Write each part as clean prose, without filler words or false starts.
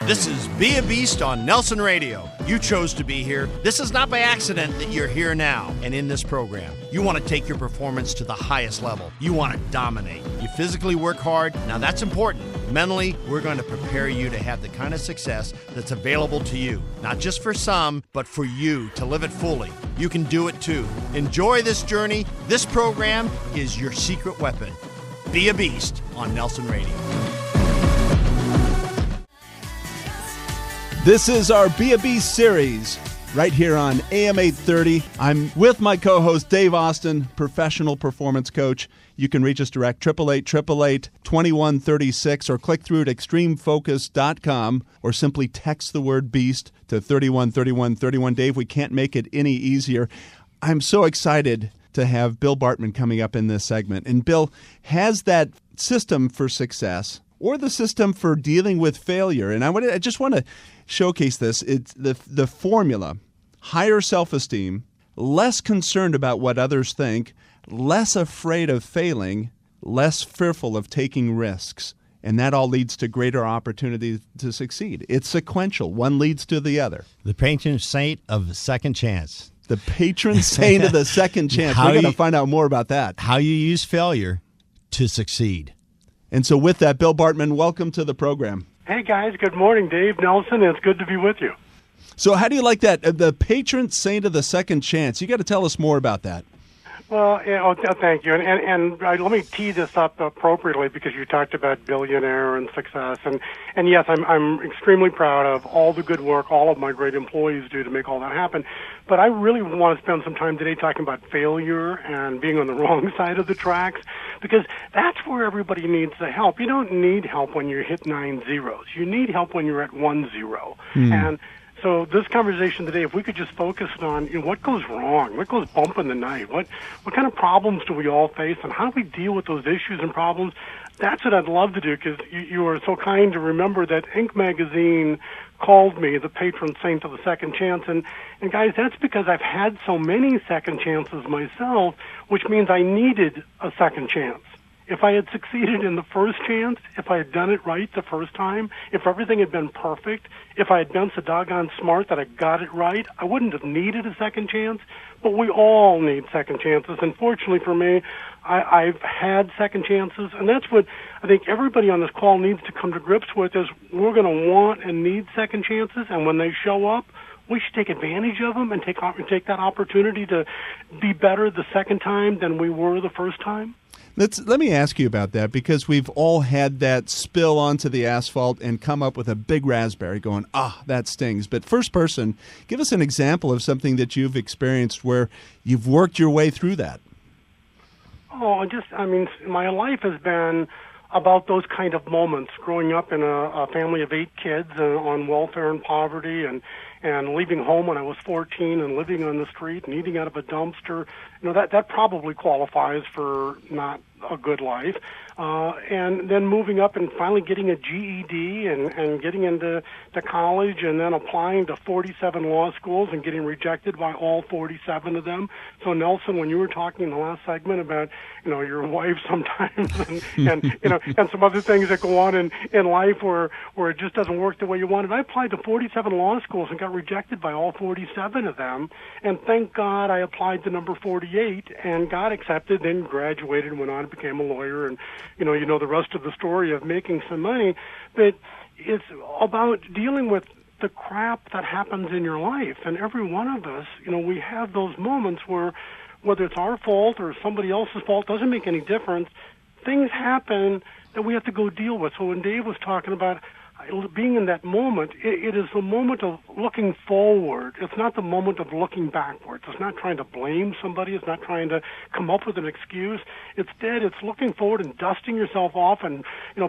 This is Be a Beast on Nelson Radio. You chose to be here. This is not by accident that you're here now and in this program. You want to take your performance to the highest level. You want to dominate. You physically work hard. Now that's important. Mentally, we're going to prepare you to have the kind of success that's available to you. Not just for some, but for you to live it fully. You can do it too. Enjoy this journey. This program is your secret weapon. Be a Beast on Nelson Radio. This is our Be a Beast series right here on AM 830. I'm with my co-host Dave Austin, professional performance coach. You can reach us direct, 888-888-2136, or click through at extremefocus.com, or simply text the word BEAST to 313131. Dave, we can't make it any easier. I'm so excited to have Bill Bartmann coming up in this segment. And Bill has that system for success, or the system for dealing with failure. And I just want to showcase this. It's the formula: higher self-esteem, less concerned about what others think, less afraid of failing, less fearful of taking risks. And that all leads to greater opportunity to succeed. It's sequential. One leads to the other. The patron saint of the second chance. The patron saint of the second chance. We're going to find out more about that. How you use failure to succeed. And so with that, Bill Bartmann, welcome to the program. Hey, guys. Good morning. Dave Nelson. It's good to be with you. So how do you like that? The patron saint of the second chance. You got to tell us more about that. Well, thank you. And let me tee this up appropriately, because you talked about billionaire and success. And yes, I'm extremely proud of all the good work all of my great employees do to make all that happen. But I really want to spend some time today talking about failure and being on the wrong side of the tracks, because that's where everybody needs the help. You don't need help when you hit 9 zeros. You need help when you're at 1 0. And so this conversation today, if we could just focus on what goes wrong, what goes bump in the night, what kind of problems do we all face, and how do we deal with those issues and problems, that's what I'd love to do, because you are so kind to remember that Inc. magazine called me the patron saint of the second chance. And guys, that's because I've had so many second chances myself, which means I needed a second chance. If I had succeeded in the first chance, if I had done it right the first time, if everything had been perfect, if I had been so doggone smart that I got it right, I wouldn't have needed a second chance. But we all need second chances. And fortunately for me, I've had second chances. And that's what I think everybody on this call needs to come to grips with, is we're going to want and need second chances. And when they show up, we should take advantage of them and take that opportunity to be better the second time than we were the first time. Let me ask you about that, because we've all had that spill onto the asphalt and come up with a big raspberry going, that stings. But first person, give us an example of something that you've experienced where you've worked your way through that. My life has been about those kind of moments, growing up in a family of 8 kids on welfare and poverty, and leaving home when I was 14 and living on the street and eating out of a dumpster. That probably qualifies for not a good life. And then moving up and finally getting a GED and getting into college, and then applying to 47 law schools and getting rejected by all 47 of them. So Nelson, when you were talking in the last segment about, your wife sometimes and some other things that go on in life where it just doesn't work the way you wanted, I applied to 47 law schools and got rejected by all 47 of them. And thank God I applied to number 48 and got accepted, then graduated, went on and became a lawyer, and you know the rest of the story of making some money. But it's about dealing with the crap that happens in your life. And every one of us, we have those moments where, whether it's our fault or somebody else's fault, doesn't make any difference. Things happen that we have to go deal with. So when Dave was talking about being in that moment, it is the moment of looking forward. It's not the moment of looking backwards. It's not trying to blame somebody. It's not trying to come up with an excuse. Instead, it's looking forward and dusting yourself off and,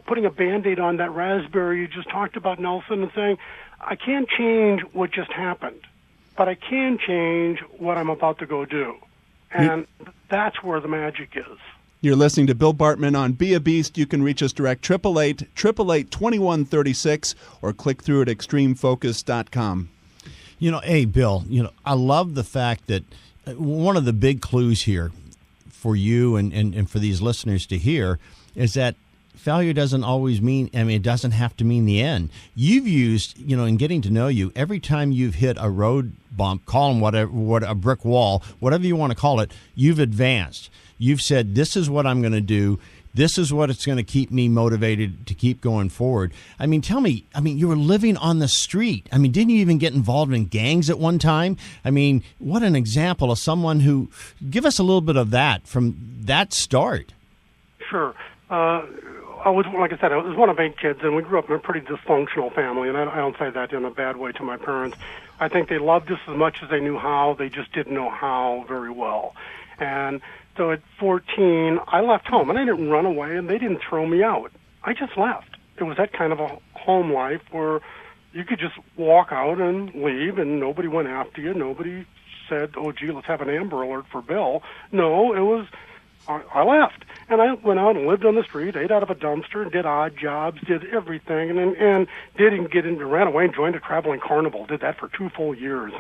putting a Band-Aid on that raspberry you just talked about, Nelson, and saying, I can't change what just happened, but I can change what I'm about to go do. And that's where the magic is. You're listening to Bill Bartmann on Be a Beast. You can reach us direct, 888-888-2136, or click through at extremefocus.com. Hey, Bill, I love the fact that one of the big clues here, for you and for these listeners to hear is that failure doesn't always mean, it doesn't have to mean the end. You've used, in getting to know you, every time you've hit a road bump, call them whatever, a brick wall, whatever you want to call it, you've advanced. You've said, this is what I'm going to do. This is what it's going to keep me motivated to keep going forward. Tell me, you were living on the street. Didn't you even get involved in gangs at one time? What an example of someone who, give us a little bit of that from that start. Sure. I was, like I said, I was one of 8 kids, and we grew up in a pretty dysfunctional family, and I don't say that in a bad way to my parents. I think they loved us as much as they knew how. They just didn't know how very well. And so at 14, I left home, and I didn't run away, and they didn't throw me out. I just left. It was that kind of a home life where you could just walk out and leave, and nobody went after you. Nobody said, oh, gee, let's have an Amber Alert for Bill. No, it was, I left. And I went out and lived on the street, ate out of a dumpster, did odd jobs, did everything, and ran away and joined a traveling carnival. Did that for 2 full years.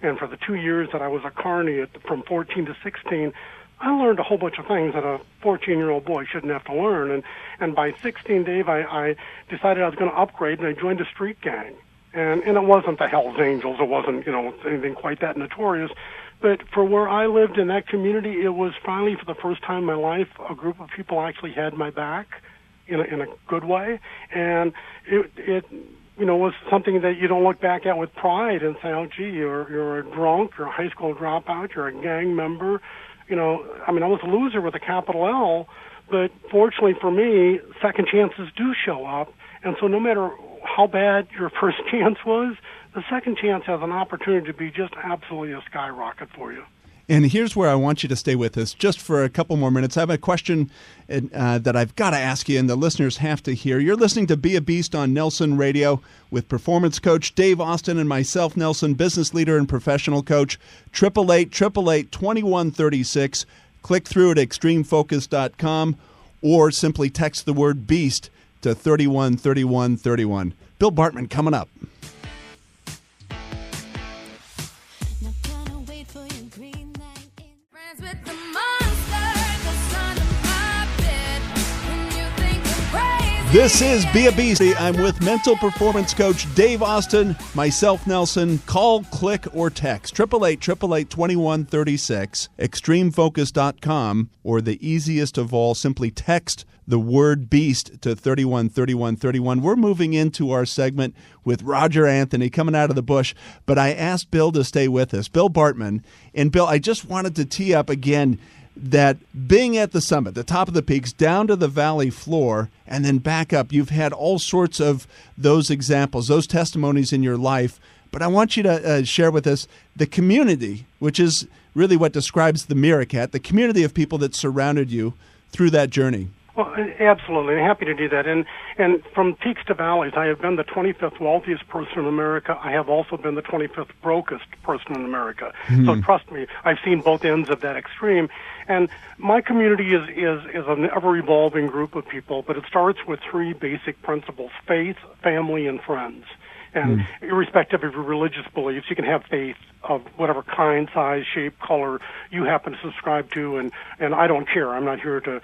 And for the 2 years that I was a carny from 14 to 16, I learned a whole bunch of things that a 14-year-old boy shouldn't have to learn. And by 16, Dave, I decided I was going to upgrade, and I joined a street gang. And it wasn't the Hells Angels. It wasn't, anything quite that notorious. But for where I lived in that community, it was finally, for the first time in my life, a group of people actually had my back in a good way. And it was something that you don't look back at with pride and say, oh, gee, you're a drunk, you're a high school dropout, you're a gang member. I was a loser with a capital L, but fortunately for me, second chances do show up. And so no matter how bad your first chance was, the second chance has an opportunity to be just absolutely a skyrocket for you. And here's where I want you to stay with us just for a couple more minutes. I have a question that I've got to ask you, and the listeners have to hear. You're listening to Be a Beast on Nelson Radio with performance coach Dave Austin and myself, Nelson, business leader and professional coach. 888-888-2136. Click through at extremefocus.com or simply text the word BEAST to 313131. Bill Bartmann coming up. This is Be a Beast. I'm with mental performance coach Dave Austin, myself, Nelson. Call, click, or text 888-888-2136, extremefocus.com, or the easiest of all, simply text the word BEAST to 313131. We're moving into our segment with Roger Anthony coming out of the bush, but I asked Bill to stay with us, Bill Bartmann. And Bill, I just wanted to tee up again that being at the summit, the top of the peaks, down to the valley floor, and then back up, you've had all sorts of those examples, those testimonies in your life. But I want you to share with us the community, which is really what describes the Meerkat, the community of people that surrounded you through that journey. Well, absolutely. I'm happy to do that. And from peaks to valleys, I have been the 25th wealthiest person in America. I have also been the 25th brokest person in America. Mm-hmm. So trust me, I've seen both ends of that extreme. And my community is an ever-evolving group of people, but it starts with 3 basic principles: faith, family, and friends. And irrespective of your religious beliefs, you can have faith of whatever kind, size, shape, color you happen to subscribe to, and I don't care. I'm not here to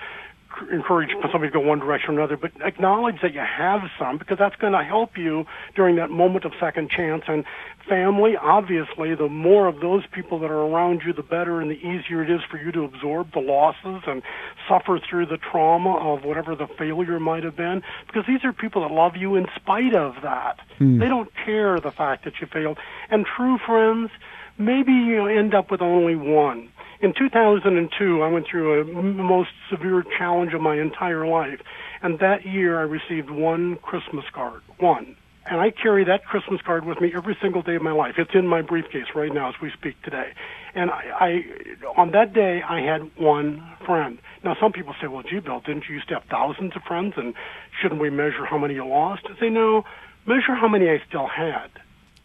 encourage somebody to go one direction or another, but acknowledge that you have some, because that's going to help you during that moment of second chance. And family, obviously, the more of those people that are around you, the better and the easier it is for you to absorb the losses and suffer through the trauma of whatever the failure might have been, because these are people that love you in spite of that. They don't care the fact that you failed. And true friends, maybe you end up with only one. In 2002, I went through the most severe challenge of my entire life, and that year I received one Christmas card, one. And I carry that Christmas card with me every single day of my life. It's in my briefcase right now as we speak today. And I on that day, I had one friend. Now, some people say, well, gee, Bill, didn't you used to have thousands of friends, and shouldn't we measure how many you lost? I say, no, measure how many I still had.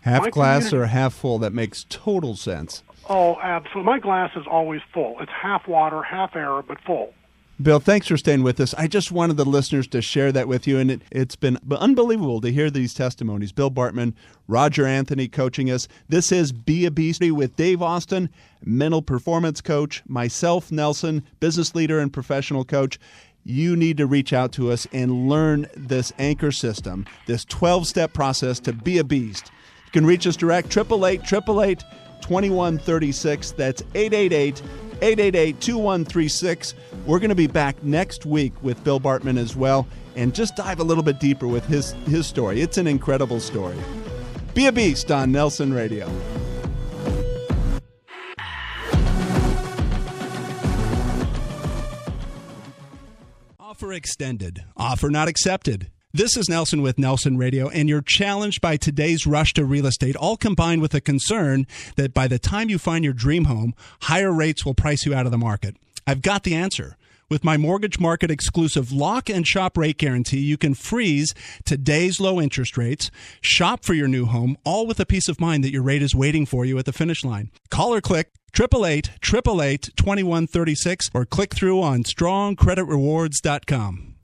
Half glass or half full, that makes total sense. Oh, absolutely. My glass is always full. It's half water, half air, but full. Bill, thanks for staying with us. I just wanted the listeners to share that with you, and it's been unbelievable to hear these testimonies. Bill Bartmann, Roger Anthony coaching us. This is Be a Beast with Dave Austin, mental performance coach, myself, Nelson, business leader and professional coach. You need to reach out to us and learn this anchor system, this 12-step process to be a beast. You can reach us direct, 888-888-2136. That's 888-888-2136. We're going to be back next week with Bill Bartmann as well and just dive a little bit deeper with his story. It's an incredible story. Be a Beast on Nelson Radio. Offer extended. Offer not accepted. This is Nelson with Nelson Radio, and you're challenged by today's rush to real estate, all combined with a concern that by the time you find your dream home, higher rates will price you out of the market. I've got the answer. With my mortgage market exclusive lock and shop rate guarantee, you can freeze today's low interest rates, shop for your new home, all with a peace of mind that your rate is waiting for you at the finish line. Call or click 888-888-2136 or click through on strongcreditrewards.com.